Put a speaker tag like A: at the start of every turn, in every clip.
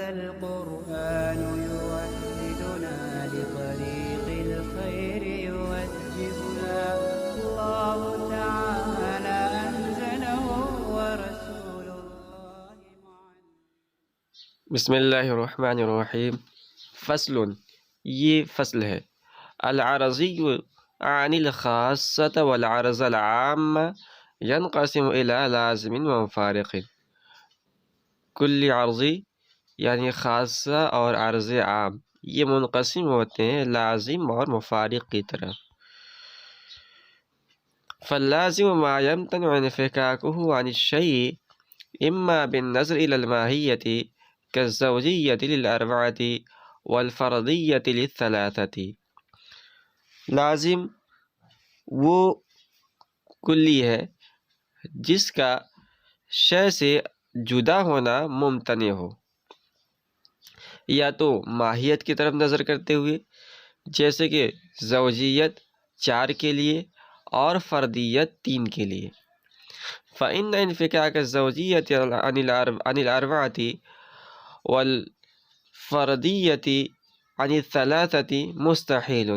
A: هذا القرآن يوحدنا لطريق الخير يوجهنا الله تعالى أنزله ورسول الله
B: بسم اللہ الرحمن الرحیم۔ فصل، یہ فصل ہے العرضی عن الخاصة والعرض العام ينقسم إلى لازم و مفارق۔ کل عرضی یعنی خاصہ اور عرض عام یہ منقسم ہوتے ہیں لازم اور مفارق کی طرف۔ فاللازم ما يمتنع انفكاكه عن الشيء إما بالنظر إلى الماهية كالزوجية للأربعة والفردية للثلاثة۔ لازم وہ کلی ہے جس کا شے سے جدا ہونا ممتنع ہو، یا تو ماہیت کی طرف نظر کرتے ہوئے جیسے کہ زوجیت 4 کے لیے اور فردیت 3 کے لیے۔ فإن انفكاك الزوجية عن الأربعة والفردیة عن الثلاثة مستحیل،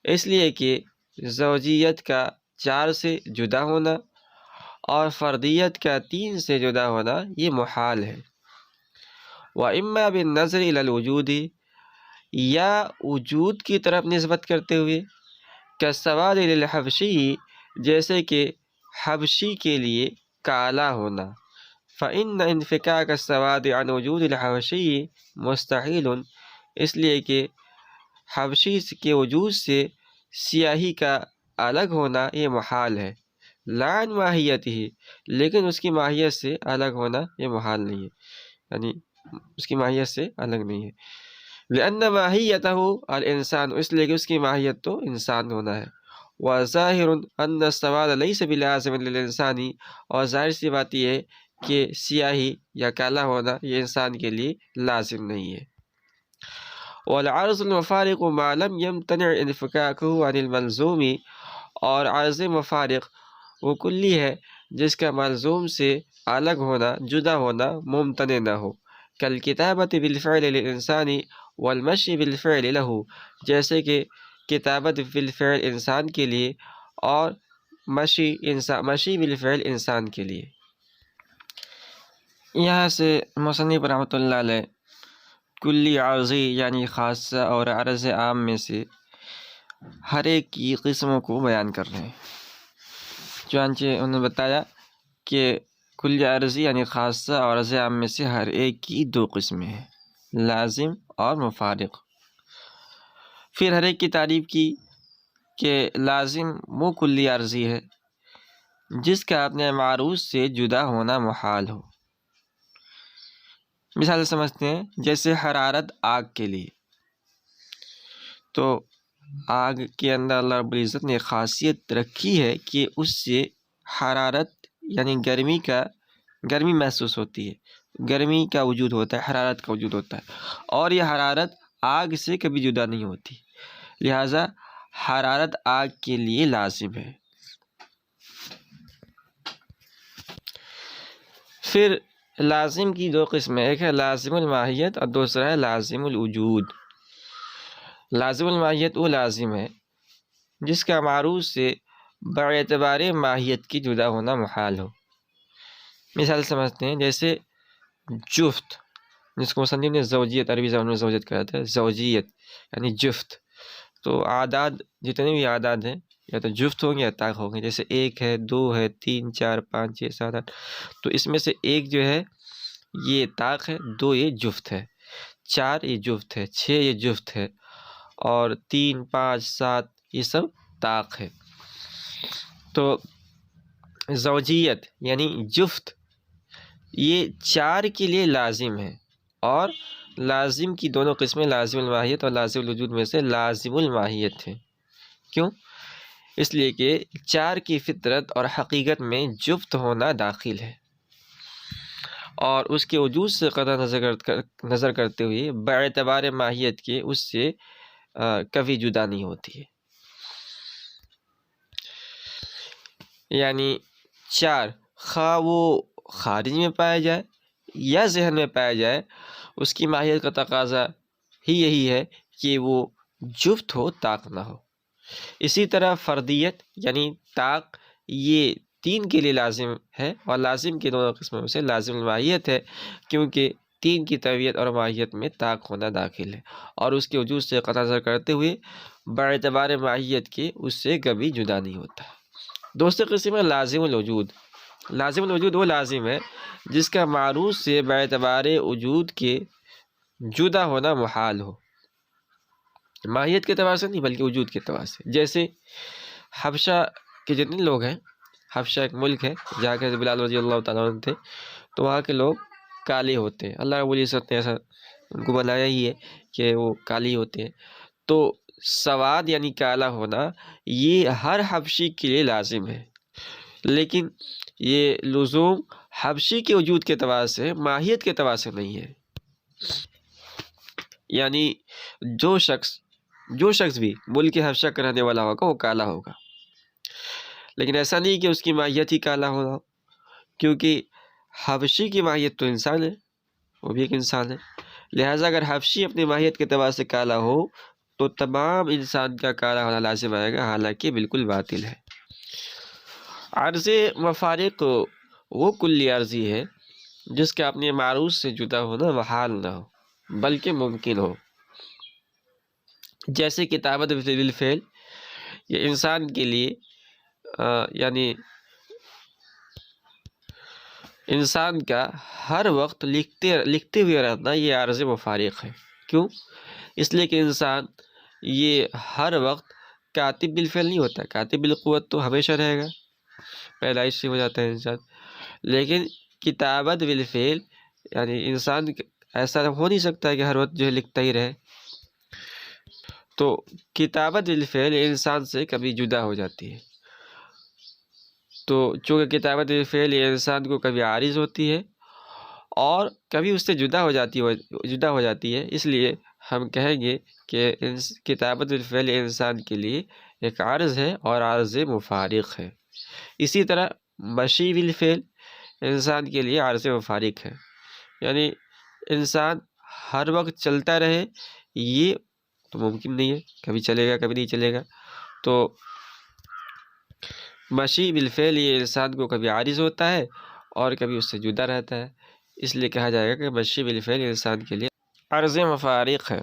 B: اس لیے کہ زوجیت کا 4 سے جدا ہونا اور فردیت کا 3 سے جدا ہونا یہ محال ہے۔ وإما بالنظر إلى الوجود، یا وجود کی طرف نسبت کرتے ہوئے كالسواد للحبشی، جیسے کہ حبشی کے لیے کالا ہونا۔ فإن انفكاك السواد عن وجود الحبشی مستحیل، اس لیے کہ حبشی کے وجود سے سیاہی کا الگ ہونا یہ محال ہے۔ لا عن ماہیتہ، لیکن اس کی ماہیت سے الگ ہونا یہ محال نہیں ہے، یعنی اس کی ماہیت سے الگ نہیں ہے۔ لأن ماہیتہ الانسان، اس لیے کہ اس کی ماہیت تو انسان ہونا ہے۔ وظاہر ان السواد لیس بلازم للانسان، اور ظاہر سی بات یہ ہے کہ سیاہی یا کالا ہونا یہ انسان کے لیے لازم نہیں ہے۔ والعرض المفارق ما لم يمتنع انفكاكه عن الملزوم، اور عرض مفارق وہ کلی ہے جس کا ملزوم سے الگ ہونا، جدا ہونا ممتنع نہ ہو۔ كالكتابة بالفعل للإنسان والمشي بالفعل له، جیسے کہ کتابت بالفعل انسان کے لیے اور مشی بالفعل انسان کے لیے۔ یہاں سے مصنف رحمۃ اللہ علیہ کلی عرضی یعنی خاصہ اور عرض عام میں سے ہر ایک کی قسموں کو بیان کر رہے ہیں۔ چنانچہ انہوں نے بتایا کہ کلی عرضی یعنی خاصہ اور عرض عام میں سے ہر ایک کی 2 قسمیں ہیں، لازم اور مفارق۔ پھر ہر ایک کی تعریف کی کہ لازم وہ کلی عرضی ہے جس کا اپنے معروض سے جدا ہونا محال ہو۔ مثال سمجھتے ہیں، جیسے حرارت آگ کے لیے، تو آگ کے اندر اللہ رب العزت نے خاصیت رکھی ہے کہ اس سے حرارت یعنی گرمی محسوس ہوتی ہے، گرمی کا وجود ہوتا ہے، حرارت کا وجود ہوتا ہے، اور یہ حرارت آگ سے کبھی جدا نہیں ہوتی، لہذا حرارت آگ کے لیے لازم ہے۔ پھر لازم کی 2 قسمیں، ایک ہے لازم الماہیت اور دوسرا ہے لازم الوجود۔ لازم الماہیت وہ لازم ہے جس کا معروض سے باعتبار ماہیت کی جدا ہونا محال ہو۔ مثال سمجھتے ہیں، جیسے جفت، جس کو مصنف نے زوجیت، عربی زبان میں زوجیت کہا ہے، زوجیت یعنی جفت۔ تو اعداد جتنے بھی اعداد ہیں یا تو جفت ہوں گے یا طاق ہوں گے، جیسے 1 ہے، 2 ہے، 3 4 5 6 7 8، تو اس میں سے 1 جو ہے یہ طاق ہے، 2 یہ جفت ہے، 4 یہ جفت ہے، 6 یہ جفت ہے، اور 3 5 7 یہ سب طاق ہے۔ تو زوجیت یعنی جفت یہ 4 کے لیے لازم ہے، اور لازم کی دونوں قسمیں لازم الماہیت اور لازم الوجود میں سے لازم الماہیت ہیں۔ کیوں؟ اس لیے کہ 4 کی فطرت اور حقیقت میں جفت ہونا داخل ہے، اور اس کے وجود سے قطع نظر کرتے ہوئے باعتبار ماہیت کے اس سے کبھی جدا نہیں ہوتی ہے۔ یعنی 4 خواہ وہ خارج میں پایا جائے یا ذہن میں پایا جائے اس کی ماہیت کا تقاضا ہی یہی ہے کہ وہ جفت ہو، طاق نہ ہو۔ اسی طرح فردیت یعنی طاق یہ تین کے لیے لازم ہے، اور لازم کے دونوں قسموں سے لازم الماہیت ہے، کیونکہ تین کی طبیعت اور ماہیت میں طاق ہونا داخل ہے، اور اس کے وجود سے قطع نظر کرتے ہوئے باعتبار ماہیت کے اس سے کبھی جدا نہیں ہوتا۔ دوسری قسم ہے لازم الوجود۔ لازم الوجود وہ لازم ہے جس کا معروض سے باعتبار وجود کے جدا ہونا محال ہو، ماہیت کے اعتبار سے نہیں بلکہ وجود کے اعتبار سے۔ جیسے حبشہ کے جتنے لوگ ہیں، حبشہ ایک ملک ہے جہاں کے بلال رضی اللہ تعالیٰ عنہ تھے، تو وہاں کے لوگ کالے ہوتے ہیں، اللہ رب العزت نے ایسا ان کو بنایا ہی ہے کہ وہ کالے ہوتے ہیں۔ تو سواد یعنی کالا ہونا یہ ہر حبشی کے لیے لازم ہے، لیکن یہ لزوم حبشی کے وجود کے اعتبار سے، ماہیت کے اعتبار سے نہیں ہے۔ یعنی جو شخص بھی ملک حبشہ کا رہنے والا ہوگا وہ کالا ہوگا، لیکن ایسا نہیں کہ اس کی ماہیت ہی کالا ہونا، کیونکہ حبشی کی ماہیت تو انسان ہے، وہ بھی ایک انسان ہے، لہٰذا اگر حبشی اپنی ماہیت کے اعتبار سے کالا ہو تو تمام انسان کا کالا ہونا لازم آئے گا، حالانکہ بالکل باطل ہے۔ عرض مفارق وہ کلی عرضی ہے جس کا اپنے معروض سے جدا ہونا محال نہ ہو بلکہ ممکن ہو، جیسے کتابت بالفعل، یہ انسان کے لیے یعنی انسان کا ہر وقت لکھتے ہوئے رہنا یہ عارض مفارق ہے۔ کیوں؟ اس لیے کہ انسان یہ ہر وقت کاتب بالفعل نہیں ہوتا، کاتب بالقوت تو ہمیشہ رہے گا، پیدائش سے ہو جاتا ہے انسان، لیکن کتابت بالفعل یعنی انسان ایسا ہو نہیں سکتا کہ ہر وقت جو ہے لکھتا ہی رہے، تو کتابت بالفعل انسان سے کبھی جدا ہو جاتی ہے۔ تو چونکہ کتابت بالفعل یہ انسان کو کبھی عارض ہوتی ہے اور کبھی اس سے جدا ہو جاتی ہے، اس لیے ہم کہیں گے کہ کتابت بالفعل انسان کے لیے ایک عارض ہے اور عارض مفارق ہے۔ اسی طرح مشی بالفعل انسان کے لیے عارض مفارق ہے، یعنی انسان ہر وقت چلتا رہے یہ تو ممکن نہیں ہے، کبھی چلے گا کبھی نہیں چلے گا۔ تو مشی بالفعل یہ انسان کو کبھی عارض ہوتا ہے اور کبھی اس سے جدا رہتا ہے، اس لیے کہا جائے گا کہ مشی بالفعل انسان کے لیے عارض مفارق ہے۔